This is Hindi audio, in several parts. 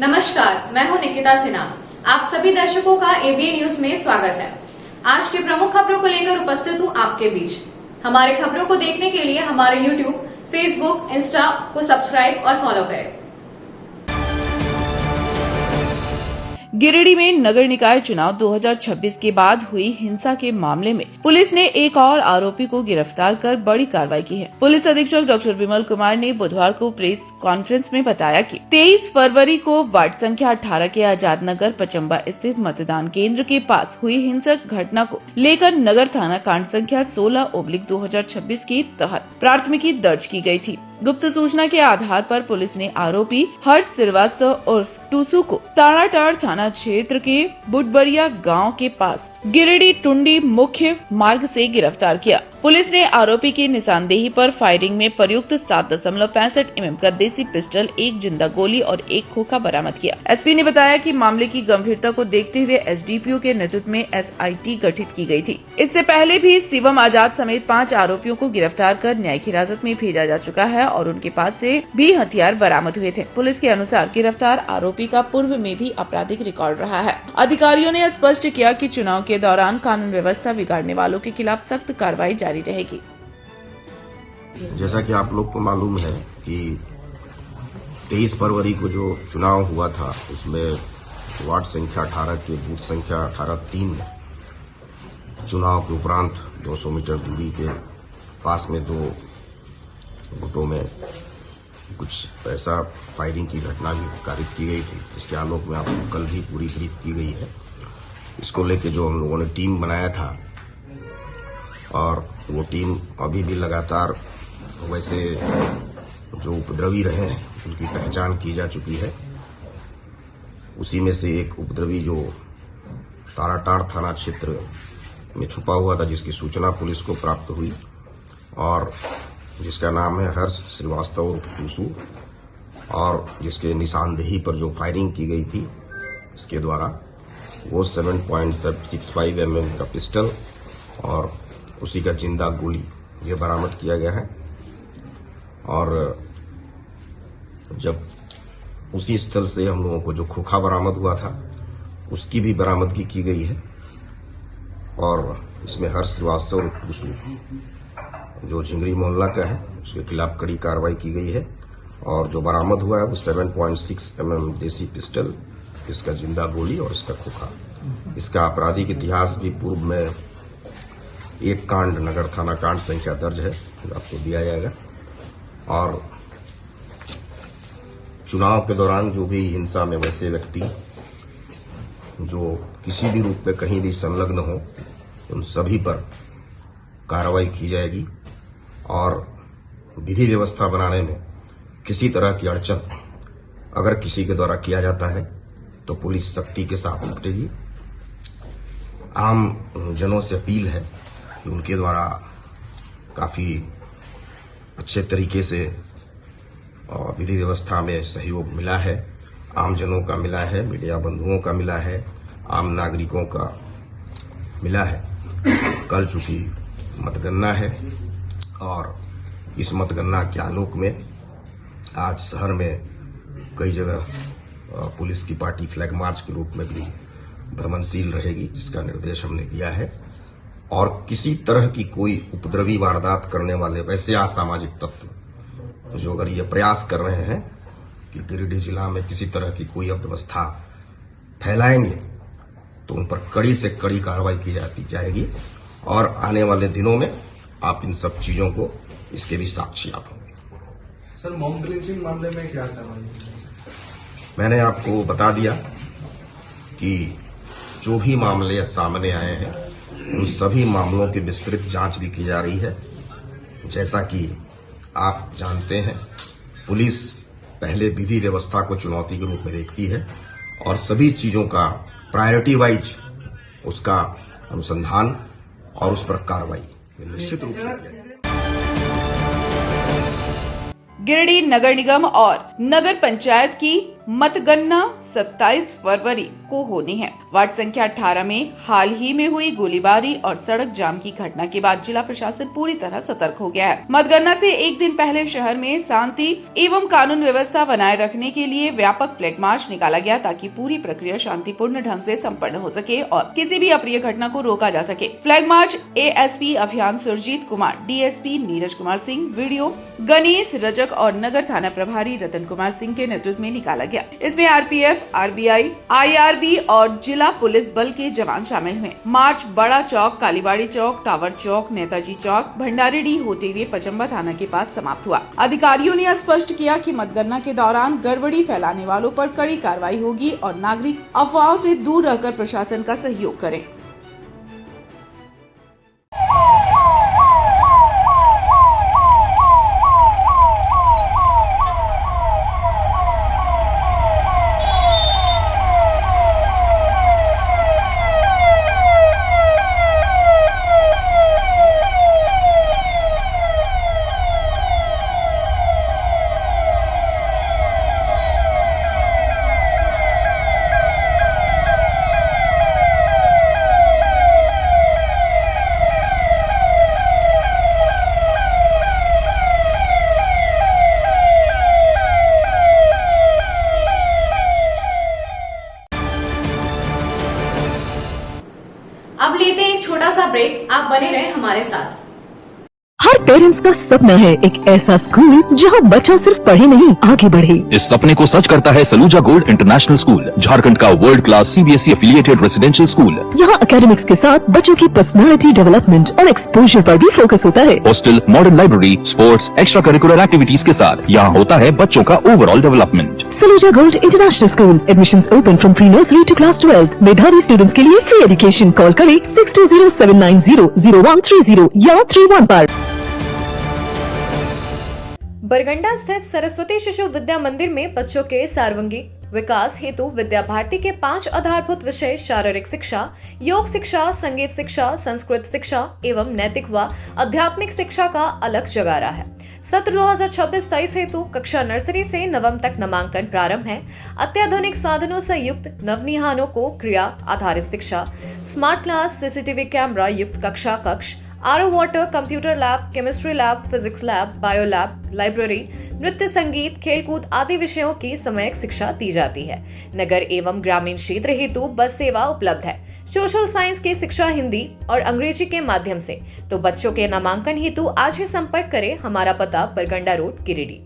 नमस्कार, मैं हूं निकिता सिन्हा। आप सभी दर्शकों का एबीएन न्यूज में स्वागत है। आज की प्रमुख खबरों को लेकर उपस्थित हूं आपके बीच। हमारे खबरों को देखने के लिए हमारे यूट्यूब, फेसबुक, इंस्टा को सब्सक्राइब और फॉलो करें। गिरिडीह में नगर निकाय चुनाव 2026 के बाद हुई हिंसा के मामले में पुलिस ने एक और आरोपी को गिरफ्तार कर बड़ी कार्रवाई की है। पुलिस अधीक्षक डॉक्टर विमल कुमार ने बुधवार को प्रेस कॉन्फ्रेंस में बताया कि 23 फरवरी को वार्ड संख्या 18 के आजाद नगर पचम्बा स्थित मतदान केंद्र के पास हुई हिंसक घटना को लेकर नगर थाना कांड संख्या 16/2026 के तहत प्राथमिकी दर्ज की गई थी। गुप्त सूचना के आधार पर पुलिस ने आरोपी हर्ष श्रीवास्तव उर्फ टूसू को ताराटाड़ थाना क्षेत्र के बुटबरिया गांव के पास गिरिडीह टुंडी मुख्य मार्ग से गिरफ्तार किया। पुलिस ने आरोपी की निशानदेही पर फायरिंग में प्रयुक्त 7.65 mm का देसी पिस्टल, 1 जिंदा गोली और 1 खोखा बरामद किया। एसपी ने बताया कि मामले की गंभीरता को देखते हुए एसडीपीओ के नेतृत्व में एसआईटी गठित की गई थी। इससे पहले भी शिवम आजाद समेत 5 आरोपियों को गिरफ्तार कर न्यायिक हिरासत में भेजा जा चुका है और उनके पास से भी हथियार बरामद हुए थे। पुलिस के अनुसार गिरफ्तार आरोपी का पूर्व में भी आपराधिक रिकॉर्ड रहा है। अधिकारियों ने स्पष्ट किया कि चुनाव के दौरान कानून व्यवस्था बिगाड़ने वालों के खिलाफ सख्त कार्रवाई जारी रहेगी। जैसा कि आप लोग को मालूम है कि 23 फरवरी को जो चुनाव हुआ था उसमें वार्ड संख्या 18 के बूथ संख्या 18-3 में चुनाव के उपरांत 200 मीटर दूरी के पास में 2 गुटों में कुछ ऐसा फायरिंग की घटना भी कारित की गई थी, जिसके आलोक में आपको कल भी पूरी ब्रीफ की गई है। इसको लेके जो हम लोगों ने टीम बनाया था और वो टीम अभी भी लगातार वैसे जो उपद्रवी रहे हैं उनकी पहचान की जा चुकी है। उसी में से एक उपद्रवी जो ताराटाड़ थाना क्षेत्र में छुपा हुआ था, जिसकी सूचना पुलिस को प्राप्त हुई और जिसका नाम है हर्ष श्रीवास्तव उर्फ टूसू, और जिसके निशानदेही पर जो फायरिंग की गई थी इसके द्वारा वो 7.65 mm का पिस्टल और उसी का जिंदा गोली ये बरामद किया गया है। और जब उसी स्थल से हम लोगों को जो खोखा बरामद हुआ था उसकी भी बरामदगी की गई है और इसमें हर्ष श्रीवास्तव और टूसू जो झिंगरी मोहल्ला का है उसके खिलाफ कड़ी कार्रवाई की गई है। और जो बरामद हुआ है वो 7.6 mm देसी पिस्टल, इसका जिंदा गोली और इसका खोखा। इसका आपराधिक इतिहास भी पूर्व में एक कांड नगर थाना कांड संख्या दर्ज है, आपको दिया जाएगा। और चुनाव के दौरान जो भी हिंसा में वैसे व्यक्ति जो किसी भी रूप में कहीं भी संलग्न हो उन सभी पर कार्रवाई की जाएगी और विधि व्यवस्था बनाने में किसी तरह की अड़चन अगर किसी के द्वारा किया जाता है तो पुलिस सख्ती के साथ निपटेगी। आम जनों से अपील है कि उनके द्वारा काफी अच्छे तरीके से विधि व्यवस्था में सहयोग मिला है, आम जनों का मिला है, मीडिया बंधुओं का मिला है, आम नागरिकों का मिला है। कल चूंकि मतगणना है और इस मतगणना के आलोक में आज शहर में कई जगह पुलिस की पार्टी फ्लैग मार्च के रूप में भी भ्रमणशील रहेगी, जिसका निर्देश हमने दिया है। और किसी तरह की कोई उपद्रवी वारदात करने वाले वैसे असामाजिक तत्व जो अगर ये प्रयास कर रहे हैं कि गिरिडीह जिला में किसी तरह की कोई अव्यवस्था फैलाएंगे तो उन पर कड़ी से कड़ी कार्रवाई की जाएगी। और आने वाले दिनों में आप इन सब चीजों को इसके भी साक्षी आप होंगे। सर, मॉब लिंचिंग मामले में क्या कार्रवाई? मैंने आपको बता दिया कि जो भी मामले सामने आए हैं उन सभी मामलों की विस्तृत जांच भी की जा रही है। जैसा कि आप जानते हैं, पुलिस पहले विधि व्यवस्था को चुनौती के रूप में देखती है और सभी चीजों का प्रायोरिटी वाइज उसका अनुसंधान और उस पर कार्रवाई निश्चित रूप से। गिरिडीह नगर निगम और नगर पंचायत की मतगणना 27 फरवरी को होनी है। वार्ड संख्या 18 में हाल ही में हुई गोलीबारी और सड़क जाम की घटना के बाद जिला प्रशासन पूरी तरह सतर्क हो गया है। मतगणना से एक दिन पहले शहर में शांति एवं कानून व्यवस्था बनाए रखने के लिए व्यापक फ्लैग मार्च निकाला गया ताकि पूरी प्रक्रिया शांतिपूर्ण ढंग से संपन्न हो सके और किसी भी अप्रिय घटना को रोका जा सके। फ्लैग मार्च एएसपी अभियान सुरजीत कुमार, डीएसपी नीरज कुमार सिंह, वीडियो गणेश रजक और नगर थाना प्रभारी रतन कुमार सिंह के नेतृत्व में निकाला गया। इसमें आरपीएफ, आरबीआई, आईआरबी और जिला पुलिस बल के जवान शामिल हुए। मार्च बड़ा चौक, कालीबाड़ी चौक, टावर चौक, नेताजी चौक, भंडारीडीह होते हुए पचम्बा थाना के पास समाप्त हुआ। अधिकारियों ने स्पष्ट किया कि मतगणना के दौरान गड़बड़ी फैलाने वालों पर कड़ी कार्रवाई होगी और नागरिक अफवाहों से दूर रहकर प्रशासन का सहयोग करें। अब लेते हैं एक छोटा सा ब्रेक। आप बने रहें हमारे साथ। हर पेरेंट्स का सपना है एक ऐसा स्कूल जहां बच्चा सिर्फ पढ़े नहीं आगे बढ़े। इस सपने को सच करता है Saluja gold international school, Jharkhand का world class CBSE affiliated residential school. यहाँ एकेडमिक्स के साथ बच्चों की पर्सनालिटी डेवलपमेंट और एक्सपोजर पर भी फोकस होता है। Hostel, modern library, sports, extra curricular activities के साथ यहाँ होता है बच्चों का overall development. Saluja gold international school, admissions open from pre nursery to class 12। मेधावी स्टूडेंट्स के लिए फ्री एजुकेशन। कॉल करें 6207900130 या 31 पर। बरगंडा स्थित सरस्वती शिशु विद्या मंदिर में बच्चों के सर्वांगीण विकास हेतु विद्या भारती के 5 आधारभूत विषय शारीरिक शिक्षा, योग शिक्षा, संगीत शिक्षा, संस्कृत शिक्षा एवं नैतिक व आध्यात्मिक शिक्षा का अलग जगह रहा है। सत्र 2026-23 हेतु कक्षा नर्सरी से नवम तक नामांकन प्रारंभ है। अत्याधुनिक साधनों से युक्त नवनिहानों को क्रिया आधारित शिक्षा, स्मार्ट क्लास, सीसीटीवी कैमरा युक्त कक्षा कक्ष, RO water, computer lab, chemistry lab, physics lab, bio lab, library, नृत्य, संगीत, खेलकूद आदि विषयों की समयक शिक्षा दी जाती है। नगर एवं ग्रामीण क्षेत्र हेतु बस सेवा उपलब्ध है। सोशल साइंस की शिक्षा हिंदी और अंग्रेजी के माध्यम से। तो बच्चों के नामांकन हेतु आज ही संपर्क करें। हमारा पता बरगंडा रोड, गिरिडीह।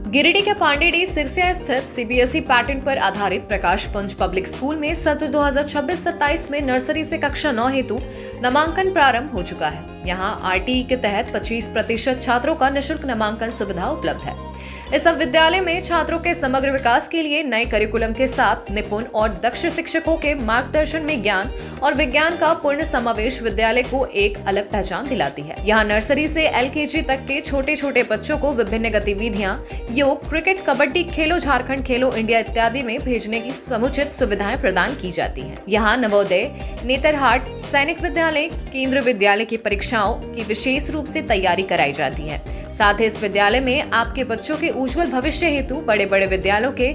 गिरिडीह के पांडेडी सिरसिया स्थित सीबीएसई पैटर्न पर आधारित प्रकाश पुंज पब्लिक स्कूल में सत्र 2026-27 में नर्सरी से कक्षा 9 हेतु नामांकन प्रारंभ हो चुका है। यहाँ आरटीई के तहत 25% छात्रों का निःशुल्क नामांकन सुविधा उपलब्ध है। इस विद्यालय में छात्रों के समग्र विकास के लिए नए करिकुलम के साथ निपुण और दक्ष शिक्षकों के मार्गदर्शन में ज्ञान और विज्ञान का पूर्ण समावेश विद्यालय को एक अलग पहचान दिलाती है। यहाँ नर्सरी से एलकेजी तक के छोटे छोटे बच्चों को विभिन्न गतिविधियाँ, योग, क्रिकेट, कबड्डी, खेलो झारखंड, खेलो इंडिया इत्यादि में भेजने की समुचित सुविधाएं प्रदान की जाती हैं। यहाँ नवोदय, नेतरहाट, सैनिक विद्यालय, केंद्रीय विद्यालय की परीक्षाओं की विशेष रूप से तैयारी कराई जाती है। साथ ही इस विद्यालय में आपके बच्चों के उज्जवल भविष्य हेतु बड़े बड़े विद्यालयों के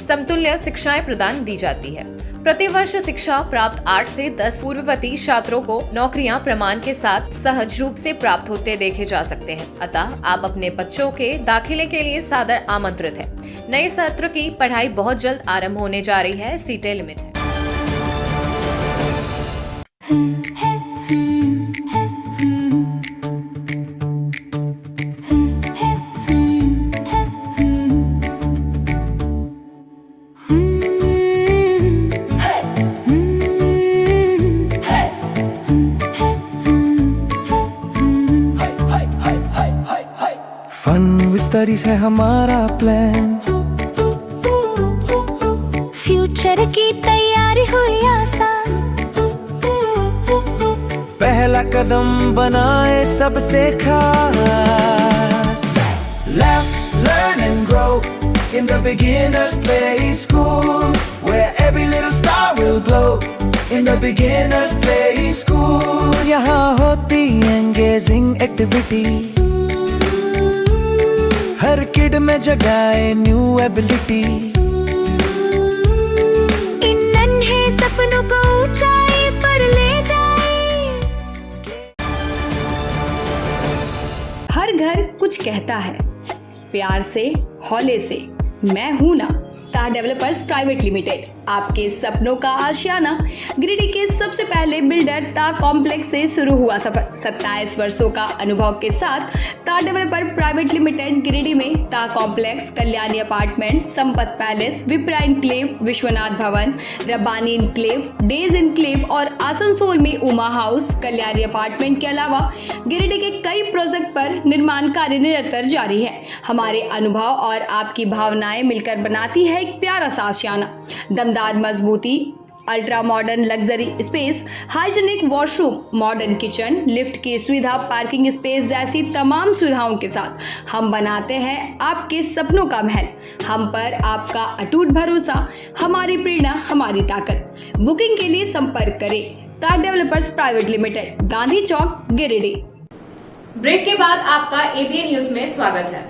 समतुल्य शिक्षाएं प्रदान दी जाती है। प्रतिवर्ष शिक्षा प्राप्त 8 से 10 पूर्ववर्ती छात्रों को नौकरियां प्रमाण के साथ सहज रूप से प्राप्त होते देखे जा सकते हैं। अतः आप अपने बच्चों के दाखिले के लिए सादर आमंत्रित हैं। नए सत्र की पढ़ाई बहुत जल्द आरंभ होने जा रही है। सीटें लिमिट है। फन स्टडीज है हमारा प्लान, फ्यूचर की तैयारी हुई आसान। पहला कदम बनाए सबसे खास। Laugh, learn and grow in the beginner's play school, where every little star will glow. In the beginner's play school, यहाँ होती engaging activity, हर किड में जगाए न्यू एबिलिटी। इन नन्हे सपनों को ऊंचाई पर ले जाए। हर घर कुछ कहता है, प्यार से हौले से, मैं हूं ना। ता डेवलपर्स प्राइवेट लिमिटेड, आपके सपनों का आशियाना। गिरिडीह के सबसे पहले बिल्डर ता कॉम्प्लेक्स से शुरू हुआ सफर। 27 वर्षों का अनुभव के साथ ता डेवलपर प्राइवेट लिमिटेड गिरिडीह में ता complex, Kalyani apartment, Sampat palace, Vipra enclave, Vishwanath Bhawan, Rabbani enclave, days enclave और आसनसोल में उमा हाउस, कल्याणी अपार्टमेंट के अलावा गिरिडीह के कई प्रोजेक्ट पर निर्माण कार्य निरंतर जारी है। हमारे अनुभव और आपकी भावनाएं मिलकर बनाती है एक प्यारा सा आशियाना। दमदार मजबूती, ultra modern luxury space, hygienic washroom, modern kitchen, lift की सुविधा, पार्किंग स्पेस जैसी तमाम सुविधाओं के साथ हम बनाते हैं आपके सपनों का महल। हम पर आपका अटूट भरोसा, हमारी प्रेरणा, हमारी ताकत। बुकिंग के लिए संपर्क करें ता डेवलपर्स प्राइवेट लिमिटेड, गांधी चौक, गिरिडीह। ब्रेक के बाद आपका एबीएन न्यूज में स्वागत है।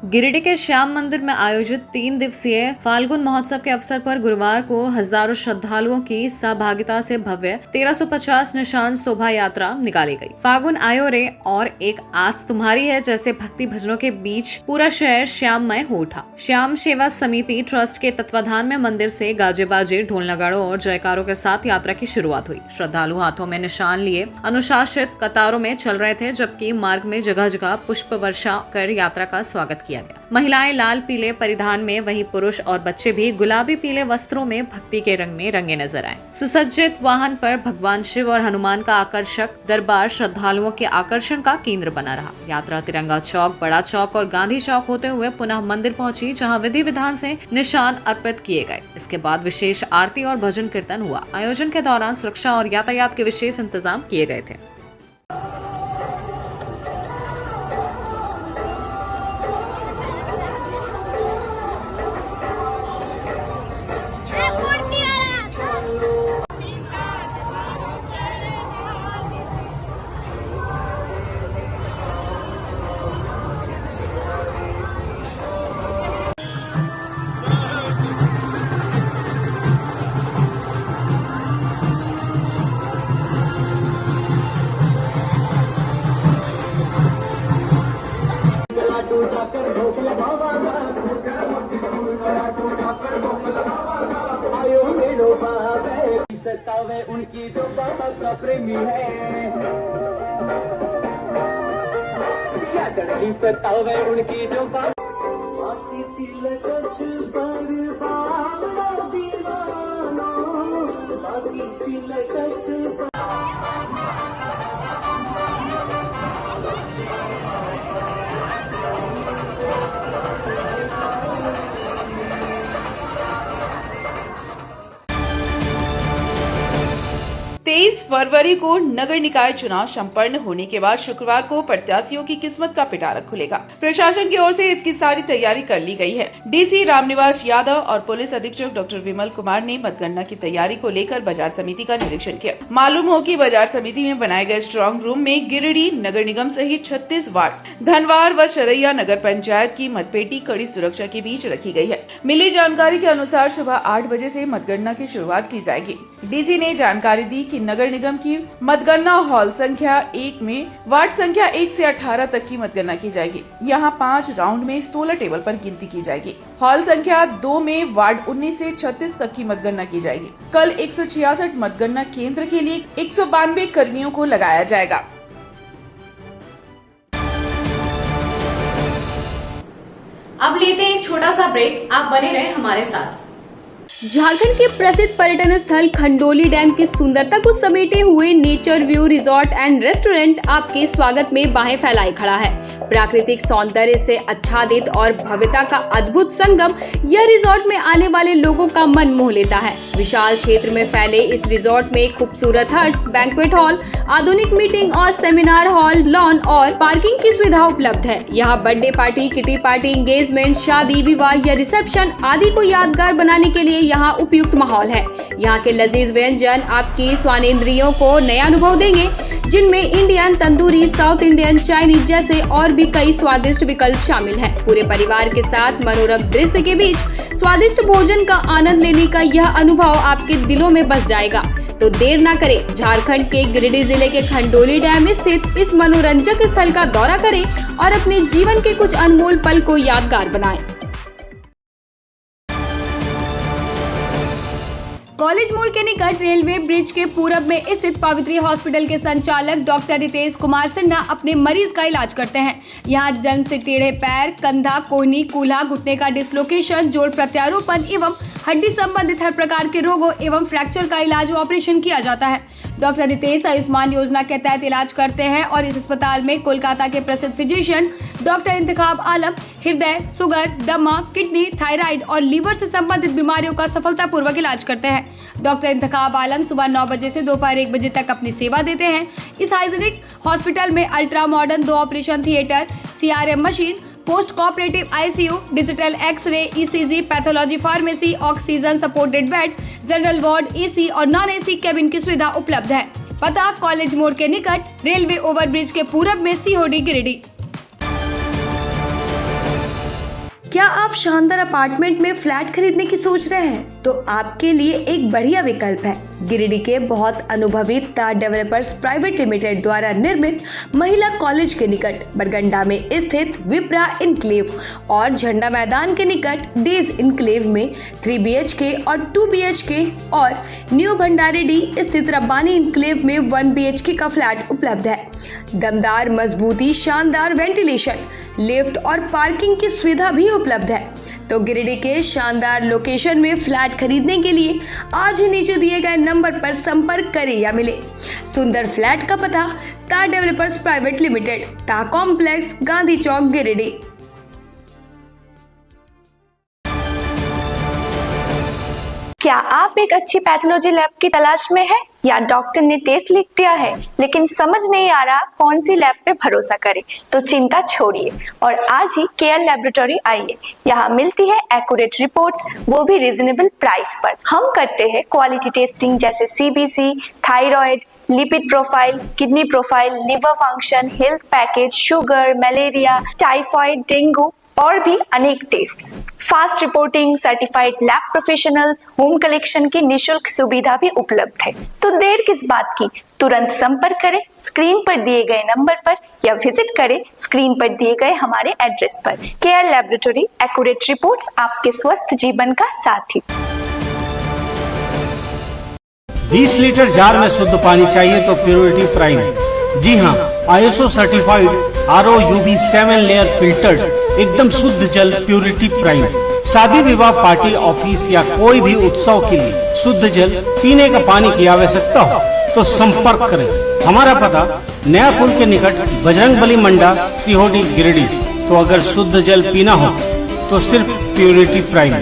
गिरिडीह के श्याम मंदिर में आयोजित 3 दिवसीय फाल्गुन महोत्सव के अवसर पर गुरुवार को हजारों श्रद्धालुओं की सहभागिता से भव्य 1350 निशान शोभा यात्रा निकाली गई। फागुन आयो रे और एक आस तुम्हारी है जैसे भक्ति भजनों के बीच पूरा शहर श्याममय हो उठा। श्याम सेवा समिति ट्रस्ट के तत्वाधान में मंदिर से गाजे बाजे, ढोल नगाड़ों और जयकारों के साथ यात्रा की शुरुआत हुई। श्रद्धालु हाथों में निशान लिए अनुशासित कतारों में चल रहे थे, जबकि मार्ग में जगह जगह पुष्प वर्षा कर यात्रा का स्वागत किया गया। महिलाएं लाल पीले परिधान में, वहीं पुरुष और बच्चे भी गुलाबी पीले वस्त्रों में भक्ति के रंग में रंगे नजर आए। सुसज्जित वाहन पर भगवान शिव और हनुमान का आकर्षक दरबार श्रद्धालुओं के आकर्षण का केंद्र बना रहा। यात्रा तिरंगा चौक, बड़ा चौक और गांधी चौक होते हुए पुनः मंदिर पहुंची, जहां विधि विधान से निशान अर्पित किए गए। इसके बाद विशेष आरती और भजन कीर्तन हुआ। आयोजन के दौरान सुरक्षा और यातायात के विशेष इंतजाम किए गए थे। उनकी जो बात का प्रेमी है, क्या करेगी सतावे उनकी जो बात। किसी लगत बर्बाद दीवानो, किसी लगत फरवरी को नगर निकाय चुनाव संपन्न होने के बाद शुक्रवार को प्रत्याशियों की किस्मत का पिटारा खुलेगा। प्रशासन की ओर से इसकी सारी तैयारी कर ली गई है। डीसी रामनिवास यादव और पुलिस अधीक्षक डॉक्टर विमल कुमार ने मतगणना की तैयारी को लेकर बाजार समिति का निरीक्षण किया। मालूम हो कि बाजार समिति में बनाए गए स्ट्रांग रूम में गिरिडीह नगर निगम सहित 36 वार्ड, धनवार व शरैया नगर पंचायत की मतपेटी कड़ी सुरक्षा के बीच रखी गई है। मिली जानकारी के अनुसार सुबह 8 बजे से मतगणना की शुरुआत की जाएगी। डीसी ने जानकारी दी कि नगर निगम की मतगणना हॉल संख्या 1 में वार्ड संख्या 1 से 18 तक की मतगणना की जाएगी। यहां 5 राउंड में 16 टेबल पर गिनती की जाएगी। हॉल संख्या 2 में वार्ड 19 से 36 तक की मतगणना की जाएगी। कल 166 मतगणना केंद्र के लिए 192 कर्मियों को लगाया जाएगा। अब लेते हैं एक छोटा सा ब्रेक, आप बने रहें हमारे साथ। झारखंड के प्रसिद्ध पर्यटन स्थल खंडोली डैम की सुंदरता को समेटे हुए nature view resort and restaurant आपके स्वागत में बाहें फैलाए खड़ा है। प्राकृतिक सौंदर्य से आच्छादित और भव्यता का अद्भुत संगम यह रिजॉर्ट में आने वाले लोगों का मन मोह लेता है। विशाल क्षेत्र में फैले इस रिजॉर्ट में खूबसूरत हट्स, बैंक्वेट हॉल, आधुनिक मीटिंग और सेमिनार हॉल, लॉन और पार्किंग की सुविधा उपलब्ध है। यहाँ birthday party, kitty party, engagement, शादी, विवाह या रिसेप्शन आदि को यादगार बनाने के लिए यहाँ उपयुक्त माहौल है। यहाँ के लजीज व्यंजन आपकी स्वानेंद्रियों को नया अनुभव देंगे। जिनमें Indian, tandoori, south Indian, Chinese जैसे और भी कई स्वादिष्ट विकल्प शामिल हैं। पूरे परिवार के साथ मनोरम दृश्य के बीच स्वादिष्ट भोजन का आनंद लेने का यह अनुभव आपके दिलों में बस जाएगा। तो देर ना करें, झारखंड के गिरिडीह जिले के खंडोली डैम स्थित इस मनोरंजक स्थल का दौरा करें और अपने जीवन के कुछ अनमोल पल को यादगार बनाएं। कॉलेज मोड़ के निकट रेलवे ब्रिज के पूरब में स्थित पवित्री हॉस्पिटल के संचालक डॉक्टर रितेश कुमार सिन्हा अपने मरीज का इलाज करते हैं। यहां जन्म से टेढ़े पैर, कंधा, कोहनी, कूल्हा, घुटने का डिसलोकेशन, जोड़ प्रत्यारोपण एवं हड्डी संबंधित हर प्रकार के रोगों एवं फ्रैक्चर का इलाज व ऑपरेशन किया जाता है। डॉक्टर रितेश आयुष्मान योजना के तहत इलाज करते हैं और इस अस्पताल में कोलकाता के प्रसिद्ध फिजिशियन डॉक्टर इंतखाब आलम हृदय, शुगर, दमा, किडनी, थायराइड और लीवर से संबंधित बीमारियों का सफलतापूर्वक इलाज करते हैं। डॉक्टर इंतखाब आलम सुबह 9 बजे से दोपहर 1 बजे तक अपनी सेवा देते हैं। इस हाइजीनिक हॉस्पिटल में ultra modern 2 operation theatre, CRM machine, post cooperative ICU, digital x ray, ECG, pathology, pharmacy, oxygen supported bed, general ward, AC और नॉन AC केबिन की सुविधा उपलब्ध है। पता कॉलेज मोड़ के निकट रेलवे ओवरब्रिज के पूरब में COD गिरिडीह। क्या आप शानदार अपार्टमेंट में फ्लैट खरीदने की सोच रहे हैं? तो आपके लिए एक बढ़िया विकल्प है। गिरिडीह के बहुत अनुभवी तार डेवलपर्स प्राइवेट लिमिटेड द्वारा निर्मित महिला कॉलेज के निकट बरगंडा में स्थित विप्रा इनक्लेव और झंडा मैदान के निकट डेज इनक्लेव में 3 BHK और 2 BHK और न्यू भंडारीडीह स्थित रब्बानी इनक्लेव में 1 BHK का फ्लैट उपलब्ध है। दमदार मजबूती, शानदार वेंटिलेशन, लिफ्ट और पार्किंग की सुविधा भी उपलब्ध है। तो गिरिडीह के शानदार लोकेशन में फ्लैट खरीदने के लिए आज ही नीचे दिए गए नंबर पर संपर्क करें या मिले। सुंदर फ्लैट का पता तार डेवलपर्स प्राइवेट लिमिटेड, टा कॉम्प्लेक्स, गांधी चौक, गिरिडीह। क्या आप एक अच्छी पैथोलॉजी लैब की तलाश में हैं या डॉक्टर ने टेस्ट लिख दिया है लेकिन समझ नहीं आ रहा कौन सी लैब पे भरोसा करें? तो चिंता छोड़िए और आज ही केयर लैबोरेटरी आइए। यहाँ मिलती है एक्यूरेट रिपोर्ट्स, वो भी रीजनेबल प्राइस पर। हम करते हैं क्वालिटी टेस्टिंग जैसे CBC, thyroid, lipid profile, kidney profile, liver function, health package, sugar, malaria, typhoid, dengue और भी अनेक tests. Fast reporting, certified lab professionals, home collection की निशुल्क सुविधा भी उपलब्ध है। तो देर किस बात की, तुरंत संपर्क करें स्क्रीन पर दिए गए नंबर पर या विजिट करें स्क्रीन पर दिए गए हमारे एड्रेस पर। केयर लैबोरेटरी, एक्यूरेट रिपोर्ट्स, आपके स्वस्थ जीवन का साथी। 20 लीटर जार में शुद्ध पानी चाहिए तो प्योरिटी प्राइम। जी हाँ, ISO certified RO UV 7 layer filtered एकदम शुद्ध जल प्योरिटी प्राइम। शादी विवाह, पार्टी, ऑफिस या कोई भी उत्सव के लिए शुद्ध जल पीने का पानी की आवश्यकता हो तो संपर्क करें। हमारा पता नया पुल के निकट बजरंगबली मंडा, COD गिरिडीह। तो अगर शुद्ध जल पीना हो तो सिर्फ प्योरिटी प्राइम।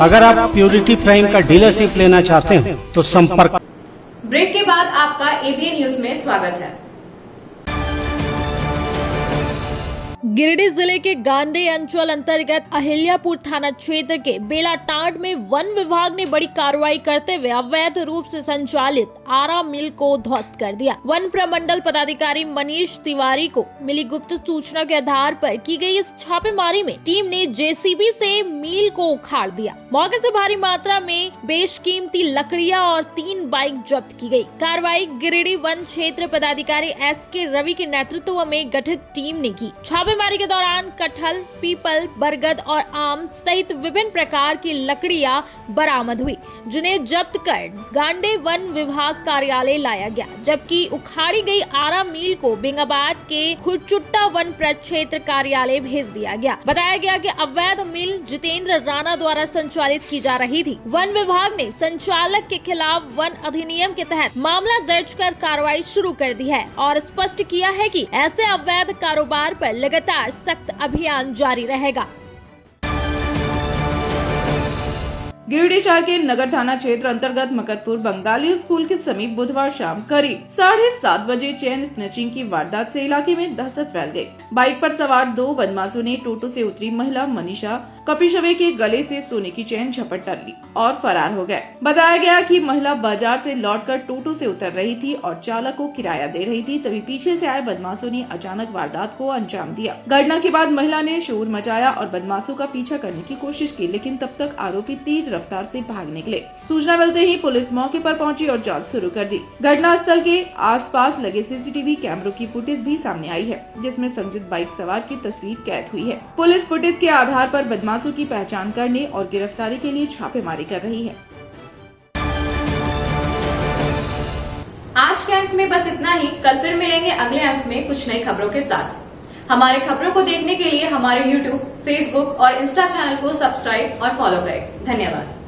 अगर आप प्योरिटी प्राइम का डीलरशिप लेना चाहते हैं तो संपर्क। ब्रेक के बाद आपका ABN न्यूज में स्वागत है। गिरिडीह जिले के गांडे अंचल अंतर्गत अहिल्यापुर थाना क्षेत्र के बेलाटांड में वन विभाग ने बड़ी कार्रवाई करते हुए अवैध रूप से संचालित आरा मिल को ध्वस्त कर दिया। वन प्रमंडल पदाधिकारी मनीष तिवारी को मिली गुप्त सूचना के आधार पर की गई इस छापेमारी में टीम ने JCB से मिल को उखाड़ दिया। मौके से भारी मात्रा में बेशकीमती लकड़ियां और 3 बाइक जब्त की गई। कार्रवाई गिरिडीह वन क्षेत्र पदाधिकारी SK रवि के नेतृत्व में गठित टीम ने की। छापेमारी के दौरान कटहल, पीपल, बरगद और आम सहित विभिन्न प्रकार की लकड़ियां बरामद हुई, जिन्हें जब्त कर गांडे वन विभाग कार्यालय लाया गया। जबकि उखाड़ी गई आरा मिल को बिंगाबाद के खुरचुट्टा वन प्रक्षेत्र कार्यालय भेज दिया गया। बताया गया कि अवैध मिल जितेंद्र राणा द्वारा संचालित की जा रही थी। वन विभाग ने संचालक के खिलाफ वन अधिनियम के तहत मामला दर्ज कर कार्रवाई शुरू कर दी है और स्पष्ट किया है कि ऐसे अवैध कारोबार पर लगातार सख्त अभियान जारी रहेगा। गिरिडीह 4 के नगर थाना क्षेत्र अंतर्गत मकतपुर बंगाली स्कूल के समीप बुधवार शाम करीब 7:30 बजे चेन स्नैचिंग की वारदात से इलाके में दहशत फैल गई। बाइक पर सवार 2 बदमाशों ने टोटो से उतरी महिला मनीषा कपिशवे के गले से सोने की चेन झपट कर ली और फरार हो गए। बताया गया कि महिला बाजार से लौटकर टोटो से उतर रही थी और चालक को किराया दे रही थी, तभी पीछे से आए बदमाशों ने अचानक वारदात को अंजाम दिया। घटना के बाद महिला ने शोर मचाया और बदमाशों का पीछा करने की कोशिश की, लेकिन तब तक आरोपी तेज रफ्तार से भाग निकले। सूचना मिलते ही पुलिस मौके पर पहुंची और जांच शुरू कर दी। घटनास्थल के आसपास लगे सीसीटीवी कैमरों की फुटेज भी सामने आई है, जिसमें संदिग्ध बाइक सवार की तस्वीर कैद हुई है। पुलिस फुटेज के आधार पर बदमाशों की पहचान करने और गिरफ्तारी के लिए छापेमारी कर रही है। आज के अंक में बस इतना ही। कल फिर मिलेंगे अगले अंक में कुछ नई खबरों के साथ। हमारे खबरों को देखने के लिए हमारे YouTube, Facebook और Insta चैनल को सब्सक्राइब और फॉलो करें। धन्यवाद।